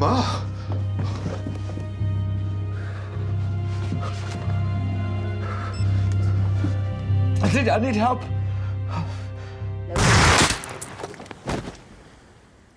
Ah. I need help.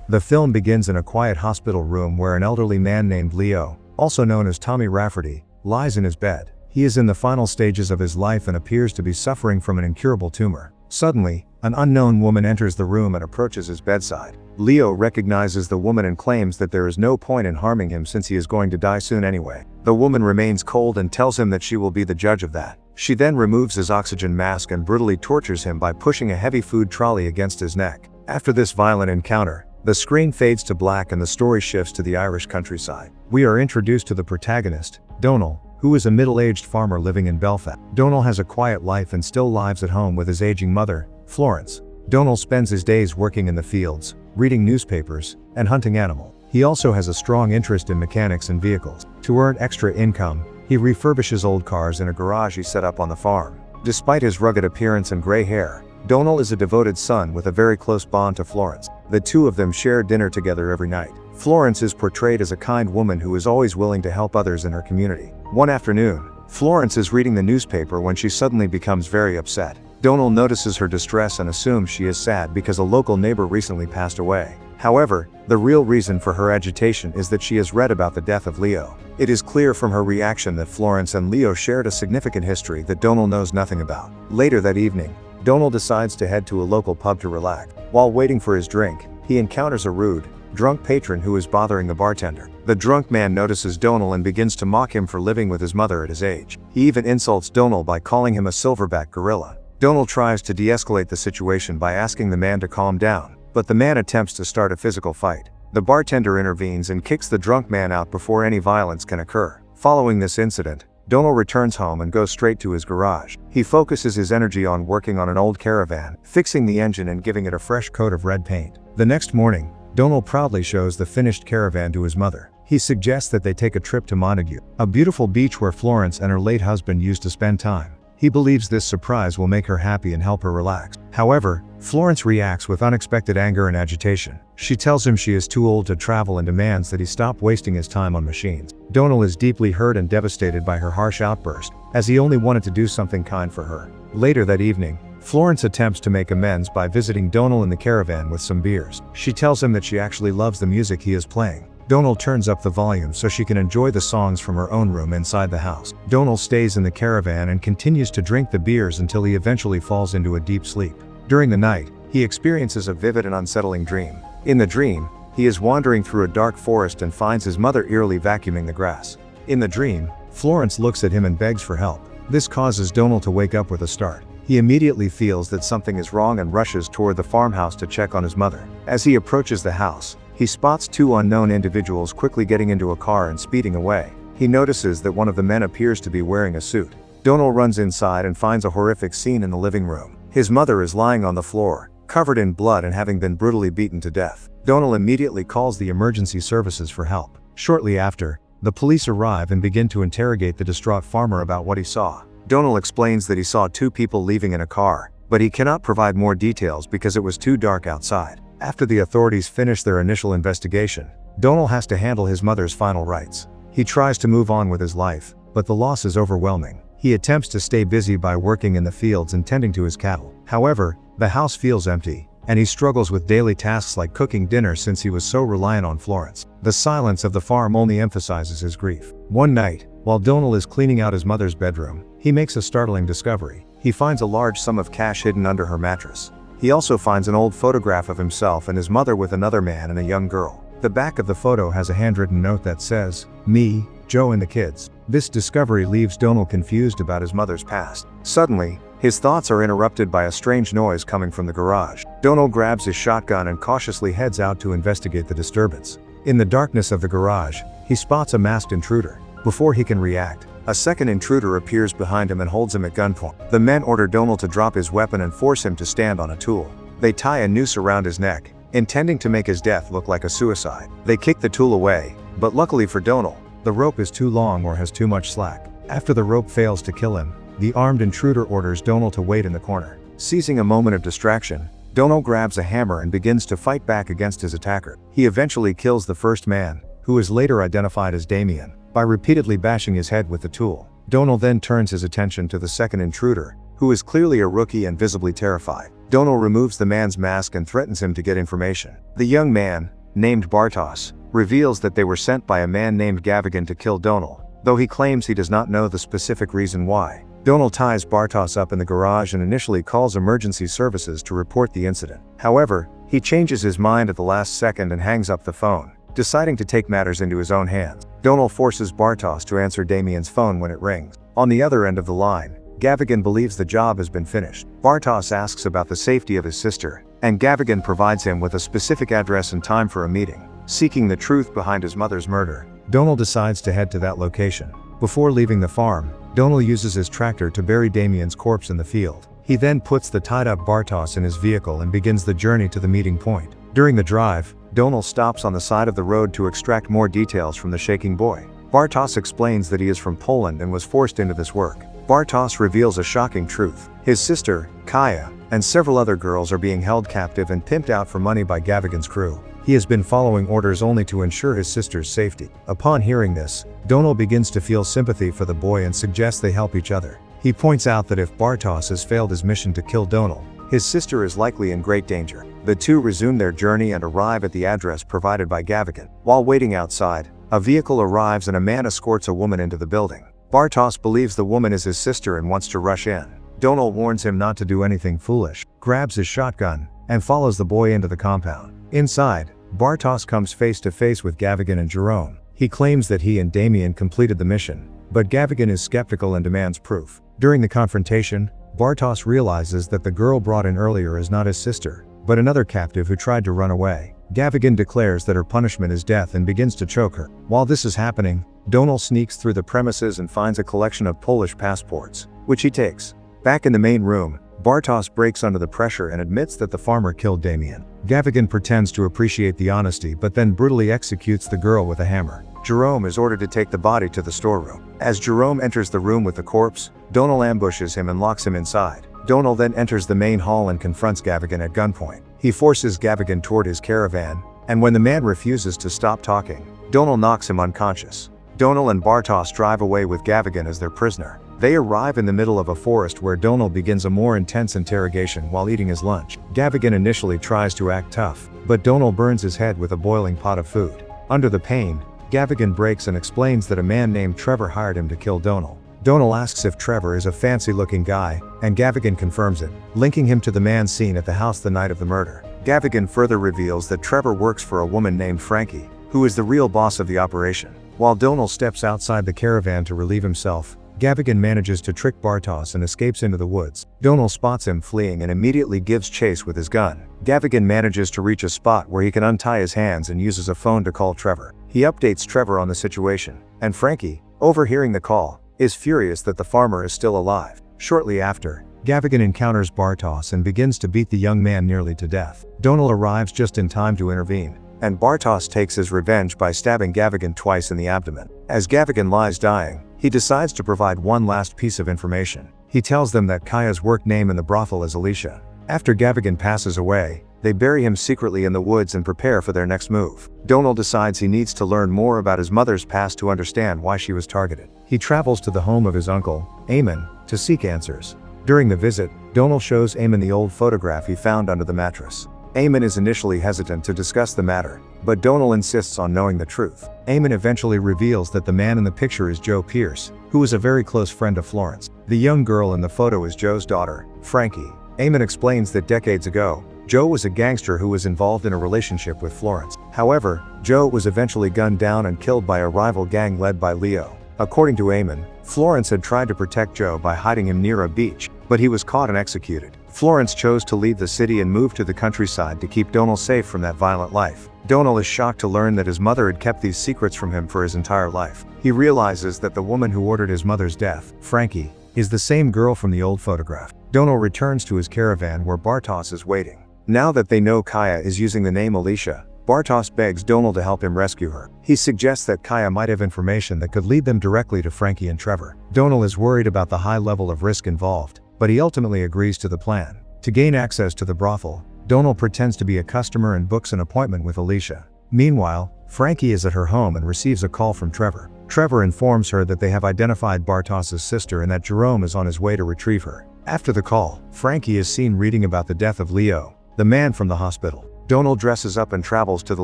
The film begins in a quiet hospital room where an elderly man named Leo, also known as Tommy Rafferty, lies in his bed. He is in the final stages of his life and appears to be suffering from an incurable tumor. Suddenly, an unknown woman enters the room and approaches his bedside. Leo recognizes the woman and claims that there is no point in harming him since he is going to die soon anyway. The woman remains cold and tells him that she will be the judge of that. She then removes his oxygen mask and brutally tortures him by pushing a heavy food trolley against his neck. After this violent encounter, the screen fades to black and the story shifts to the Irish countryside. We are introduced to the protagonist, Donal, who is a middle-aged farmer living in Belfast. Donal has a quiet life and still lives at home with his aging mother, Florence. Donal spends his days working in the fields, reading newspapers, and hunting animals. He also has a strong interest in mechanics and vehicles. To earn extra income, he refurbishes old cars in a garage he set up on the farm. Despite his rugged appearance and gray hair, Donal is a devoted son with a very close bond to Florence. The two of them share dinner together every night. Florence is portrayed as a kind woman who is always willing to help others in her community. One afternoon, Florence is reading the newspaper when she suddenly becomes very upset. Donal notices her distress and assumes she is sad because a local neighbor recently passed away. However, the real reason for her agitation is that she has read about the death of Leo. It is clear from her reaction that Florence and Leo shared a significant history that Donal knows nothing about. Later that evening, Donal decides to head to a local pub to relax. While waiting for his drink, he encounters a rude, drunk patron who is bothering the bartender. The drunk man notices Donal and begins to mock him for living with his mother at his age. He even insults Donal by calling him a silverback gorilla. Donal tries to de-escalate the situation by asking the man to calm down, but the man attempts to start a physical fight. The bartender intervenes and kicks the drunk man out before any violence can occur. Following this incident, Donal returns home and goes straight to his garage. He focuses his energy on working on an old caravan, fixing the engine and giving it a fresh coat of red paint. The next morning, Donal proudly shows the finished caravan to his mother. He suggests that they take a trip to Montague, a beautiful beach where Florence and her late husband used to spend time. He believes this surprise will make her happy and help her relax. However, Florence reacts with unexpected anger and agitation. She tells him she is too old to travel and demands that he stop wasting his time on machines. Donal is deeply hurt and devastated by her harsh outburst, as he only wanted to do something kind for her. Later that evening, Florence attempts to make amends by visiting Donal in the caravan with some beers. She tells him that she actually loves the music he is playing. Donal turns up the volume so she can enjoy the songs from her own room inside the house. Donal stays in the caravan and continues to drink the beers until he eventually falls into a deep sleep. During the night, he experiences a vivid and unsettling dream. In the dream, he is wandering through a dark forest and finds his mother eerily vacuuming the grass. In the dream, Florence looks at him and begs for help. This causes Donal to wake up with a start. He immediately feels that something is wrong and rushes toward the farmhouse to check on his mother. As he approaches the house, he spots two unknown individuals quickly getting into a car and speeding away. He notices that one of the men appears to be wearing a suit. Donal runs inside and finds a horrific scene in the living room. His mother is lying on the floor, covered in blood and having been brutally beaten to death. Donal immediately calls the emergency services for help. Shortly after, the police arrive and begin to interrogate the distraught farmer about what he saw. Donal explains that he saw two people leaving in a car, but he cannot provide more details because it was too dark outside. After the authorities finish their initial investigation, Donal has to handle his mother's final rites. He tries to move on with his life, but the loss is overwhelming. He attempts to stay busy by working in the fields and tending to his cattle. However, the house feels empty, and he struggles with daily tasks like cooking dinner since he was so reliant on Florence. The silence of the farm only emphasizes his grief. One night, while Donal is cleaning out his mother's bedroom, he makes a startling discovery. He finds a large sum of cash hidden under her mattress. He also finds an old photograph of himself and his mother with another man and a young girl. The back of the photo has a handwritten note that says, "Me, Joe and the kids." This discovery leaves Donal confused about his mother's past. Suddenly, his thoughts are interrupted by a strange noise coming from the garage. Donal grabs his shotgun and cautiously heads out to investigate the disturbance. In the darkness of the garage, he spots a masked intruder. Before he can react, a second intruder appears behind him and holds him at gunpoint. The men order Donal to drop his weapon and force him to stand on a tool. They tie a noose around his neck, intending to make his death look like a suicide. They kick the tool away, but luckily for Donal, the rope is too long or has too much slack. After the rope fails to kill him, the armed intruder orders Donal to wait in the corner. Seizing a moment of distraction, Donal grabs a hammer and begins to fight back against his attacker. He eventually kills the first man, who is later identified as Damien, by repeatedly bashing his head with the tool. Donal then turns his attention to the second intruder, who is clearly a rookie and visibly terrified. Donal removes the man's mask and threatens him to get information. The young man, named Bartos, reveals that they were sent by a man named Gavigan to kill Donal, though he claims he does not know the specific reason why. Donal ties Bartos up in the garage and initially calls emergency services to report the incident. However, he changes his mind at the last second and hangs up the phone, deciding to take matters into his own hands. Donal forces Bartos to answer Damien's phone when it rings. On the other end of the line, Gavigan believes the job has been finished. Bartos asks about the safety of his sister, and Gavigan provides him with a specific address and time for a meeting. Seeking the truth behind his mother's murder, Donal decides to head to that location. Before leaving the farm, Donal uses his tractor to bury Damien's corpse in the field. He then puts the tied-up Bartos in his vehicle and begins the journey to the meeting point. During the drive, Donal stops on the side of the road to extract more details from the shaking boy. Bartos explains that he is from Poland and was forced into this work. Bartos reveals a shocking truth. His sister, Kaya, and several other girls are being held captive and pimped out for money by Gavigan's crew. He has been following orders only to ensure his sister's safety. Upon hearing this, Donal begins to feel sympathy for the boy and suggests they help each other. He points out that if Bartos has failed his mission to kill Donal, his sister is likely in great danger. The two resume their journey and arrive at the address provided by Gavigan. While waiting outside, a vehicle arrives and a man escorts a woman into the building. Bartos believes the woman is his sister and wants to rush in. Donal warns him not to do anything foolish, grabs his shotgun, and follows the boy into the compound. Inside, Bartos comes face to face with Gavigan and Jerome. He claims that he and Damien completed the mission, but Gavigan is skeptical and demands proof. During the confrontation, Bartos realizes that the girl brought in earlier is not his sister, but another captive who tried to run away. Gavigan declares that her punishment is death and begins to choke her. While this is happening, Donal sneaks through the premises and finds a collection of Polish passports, which he takes. Back in the main room, Bartos breaks under the pressure and admits that the farmer killed Damien. Gavigan pretends to appreciate the honesty but then brutally executes the girl with a hammer. Jerome is ordered to take the body to the storeroom. As Jerome enters the room with the corpse, Donal ambushes him and locks him inside. Donal then enters the main hall and confronts Gavigan at gunpoint. He forces Gavigan toward his caravan, and when the man refuses to stop talking, Donal knocks him unconscious. Donal and Bartos drive away with Gavigan as their prisoner. They arrive in the middle of a forest where Donal begins a more intense interrogation while eating his lunch. Gavigan initially tries to act tough, but Donal burns his head with a boiling pot of food. Under the pain, Gavigan breaks and explains that a man named Trevor hired him to kill Donal. Donal asks if Trevor is a fancy-looking guy, and Gavigan confirms it, linking him to the man seen at the house the night of the murder. Gavigan further reveals that Trevor works for a woman named Frankie, who is the real boss of the operation. While Donal steps outside the caravan to relieve himself, Gavigan manages to trick Bartos and escapes into the woods. Donal spots him fleeing and immediately gives chase with his gun. Gavigan manages to reach a spot where he can untie his hands and uses a phone to call Trevor. He updates Trevor on the situation, and Frankie, overhearing the call, is furious that the farmer is still alive. Shortly after, Gavigan encounters Bartos and begins to beat the young man nearly to death. Donal arrives just in time to intervene, and Bartos takes his revenge by stabbing Gavigan twice in the abdomen. As Gavigan lies dying, he decides to provide one last piece of information. He tells them that Kaya's work name in the brothel is Alicia. After Gavigan passes away, they bury him secretly in the woods and prepare for their next move. Donal decides he needs to learn more about his mother's past to understand why she was targeted. He travels to the home of his uncle, Eamon, to seek answers. During the visit, Donal shows Eamon the old photograph he found under the mattress. Eamon is initially hesitant to discuss the matter, but Donal insists on knowing the truth. Eamon eventually reveals that the man in the picture is Joe Pierce, who is a very close friend of Florence. The young girl in the photo is Joe's daughter, Frankie. Eamon explains that decades ago, Joe was a gangster who was involved in a relationship with Florence. However, Joe was eventually gunned down and killed by a rival gang led by Leo. According to Eamon, Florence had tried to protect Joe by hiding him near a beach, but he was caught and executed. Florence chose to leave the city and move to the countryside to keep Donal safe from that violent life. Donal is shocked to learn that his mother had kept these secrets from him for his entire life. He realizes that the woman who ordered his mother's death, Frankie, is the same girl from the old photograph. Donal returns to his caravan where Bartos is waiting. Now that they know Kaya is using the name Alicia, Bartos begs Donal to help him rescue her. He suggests that Kaya might have information that could lead them directly to Frankie and Trevor. Donal is worried about the high level of risk involved, but he ultimately agrees to the plan. To gain access to the brothel, Donal pretends to be a customer and books an appointment with Alicia. Meanwhile, Frankie is at her home and receives a call from Trevor. Trevor informs her that they have identified Bartos's sister and that Jerome is on his way to retrieve her. After the call, Frankie is seen reading about the death of Leo, the man from the hospital. Donald dresses up and travels to the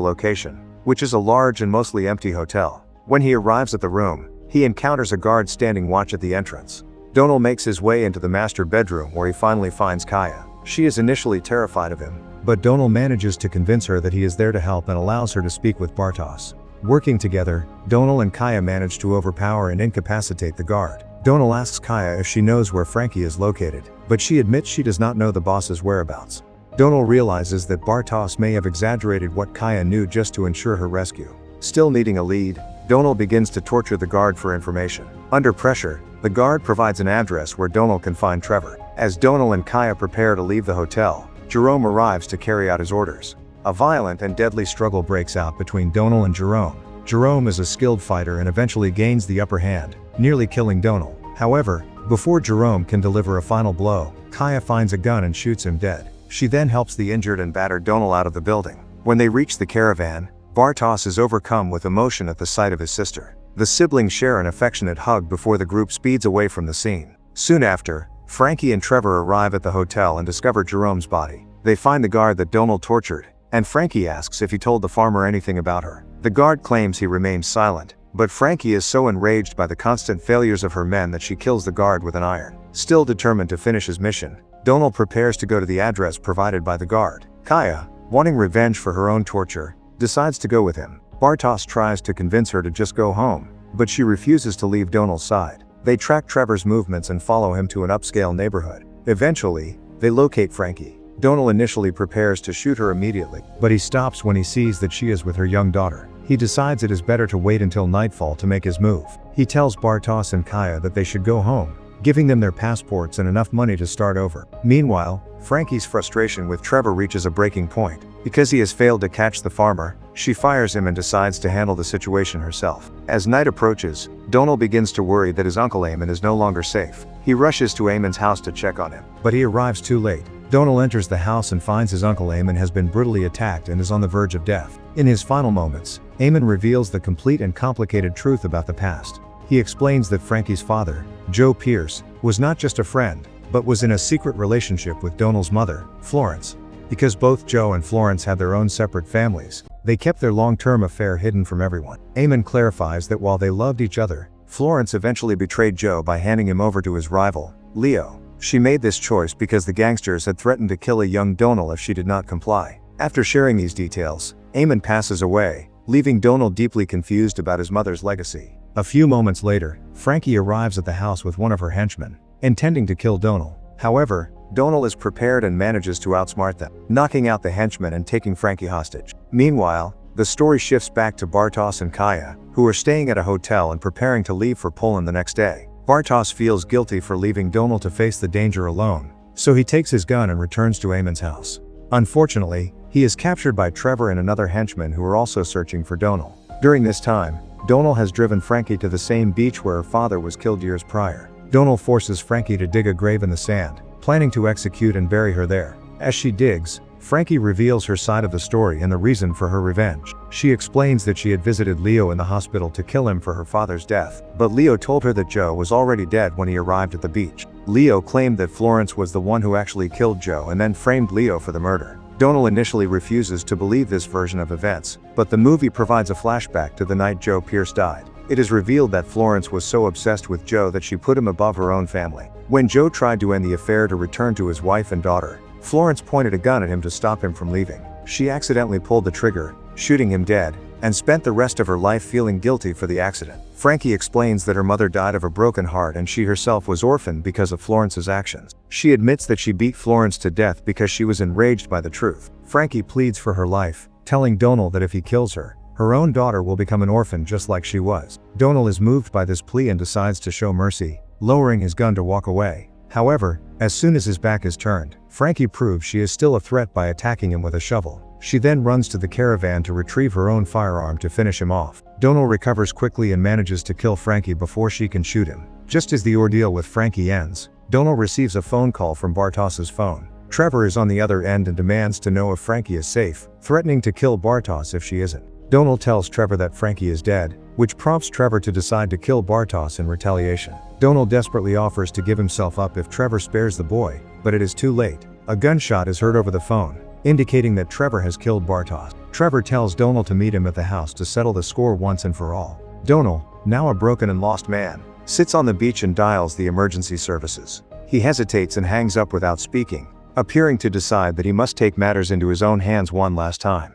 location, which is a large and mostly empty hotel. When he arrives at the room, he encounters a guard standing watch at the entrance. Donald makes his way into the master bedroom where he finally finds Kaya. She is initially terrified of him, but Donald manages to convince her that he is there to help and allows her to speak with Bartos. Working together, Donald and Kaya manage to overpower and incapacitate the guard. Donald asks Kaya if she knows where Frankie is located, but she admits she does not know the boss's whereabouts. Donald realizes that Bartos may have exaggerated what Kaya knew just to ensure her rescue. Still needing a lead, Donald begins to torture the guard for information. Under pressure, the guard provides an address where Donald can find Trevor. As Donald and Kaya prepare to leave the hotel, Jerome arrives to carry out his orders. A violent and deadly struggle breaks out between Donald and Jerome. Jerome is a skilled fighter and eventually gains the upper hand, nearly killing Donald. However, before Jerome can deliver a final blow, Kaya finds a gun and shoots him dead. She then helps the injured and battered Donald out of the building. When they reach the caravan, Bartos is overcome with emotion at the sight of his sister. The siblings share an affectionate hug before the group speeds away from the scene. Soon after, Frankie and Trevor arrive at the hotel and discover Jerome's body. They find the guard that Donald tortured, and Frankie asks if he told the farmer anything about her. The guard claims he remains silent, but Frankie is so enraged by the constant failures of her men that she kills the guard with an iron. Still determined to finish his mission, Donald prepares to go to the address provided by the guard. Kaya, wanting revenge for her own torture, decides to go with him. Bartos tries to convince her to just go home, but she refuses to leave Donald's side. They track Trevor's movements and follow him to an upscale neighborhood. Eventually, they locate Frankie. Donald initially prepares to shoot her immediately, but he stops when he sees that she is with her young daughter. He decides it is better to wait until nightfall to make his move. He tells Bartos and Kaya that they should go home, giving them their passports and enough money to start over. Meanwhile, Frankie's frustration with Trevor reaches a breaking point. Because he has failed to catch the farmer, she fires him and decides to handle the situation herself. As night approaches, Donald begins to worry that his uncle Eamon is no longer safe. He rushes to Eamon's house to check on him, but he arrives too late. Donald enters the house and finds his uncle Eamon has been brutally attacked and is on the verge of death. In his final moments, Eamon reveals the complete and complicated truth about the past. He explains that Frankie's father, Joe Pierce, was not just a friend, but was in a secret relationship with Donald's mother, Florence. Because both Joe and Florence had their own separate families, they kept their long-term affair hidden from everyone. Eamon clarifies that while they loved each other, Florence eventually betrayed Joe by handing him over to his rival, Leo. She made this choice because the gangsters had threatened to kill a young Donald if she did not comply. After sharing these details, Eamon passes away, leaving Donald deeply confused about his mother's legacy. A few moments later, Frankie arrives at the house with one of her henchmen, intending to kill Donald. However, Donald is prepared and manages to outsmart them, knocking out the henchman and taking Frankie hostage. Meanwhile, the story shifts back to Bartos and Kaya, who are staying at a hotel and preparing to leave for Poland the next day. Bartos feels guilty for leaving Donald to face the danger alone, so he takes his gun and returns to Eamon's house. Unfortunately, he is captured by Trevor and another henchman who are also searching for Donald. During this time, Donald has driven Frankie to the same beach where her father was killed years prior. Donald forces Frankie to dig a grave in the sand, planning to execute and bury her there. As she digs, Frankie reveals her side of the story and the reason for her revenge. She explains that she had visited Leo in the hospital to kill him for her father's death, but Leo told her that Joe was already dead when he arrived at the beach. Leo claimed that Florence was the one who actually killed Joe and then framed Leo for the murder. Donald initially refuses to believe this version of events, but the movie provides a flashback to the night Joe Pierce died. It is revealed that Florence was so obsessed with Joe that she put him above her own family. When Joe tried to end the affair to return to his wife and daughter, Florence pointed a gun at him to stop him from leaving. She accidentally pulled the trigger, shooting him dead, and spent the rest of her life feeling guilty for the accident. Frankie explains that her mother died of a broken heart and she herself was orphaned because of Florence's actions. She admits that she beat Florence to death because she was enraged by the truth. Frankie pleads for her life, telling Donald that if he kills her, her own daughter will become an orphan just like she was. Donald is moved by this plea and decides to show mercy, lowering his gun to walk away. However, as soon as his back is turned, Frankie proves she is still a threat by attacking him with a shovel. She then runs to the caravan to retrieve her own firearm to finish him off. Donald recovers quickly and manages to kill Frankie before she can shoot him. Just as the ordeal with Frankie ends, Donald receives a phone call from Bartos's phone. Trevor is on the other end and demands to know if Frankie is safe, threatening to kill Bartos if she isn't. Donald tells Trevor that Frankie is dead, which prompts Trevor to decide to kill Bartos in retaliation. Donald desperately offers to give himself up if Trevor spares the boy, but it is too late. A gunshot is heard over the phone, indicating that Trevor has killed Bartos. Trevor tells Donald to meet him at the house to settle the score once and for all. Donald, now a broken and lost man, sits on the beach and dials the emergency services. He hesitates and hangs up without speaking, appearing to decide that he must take matters into his own hands one last time.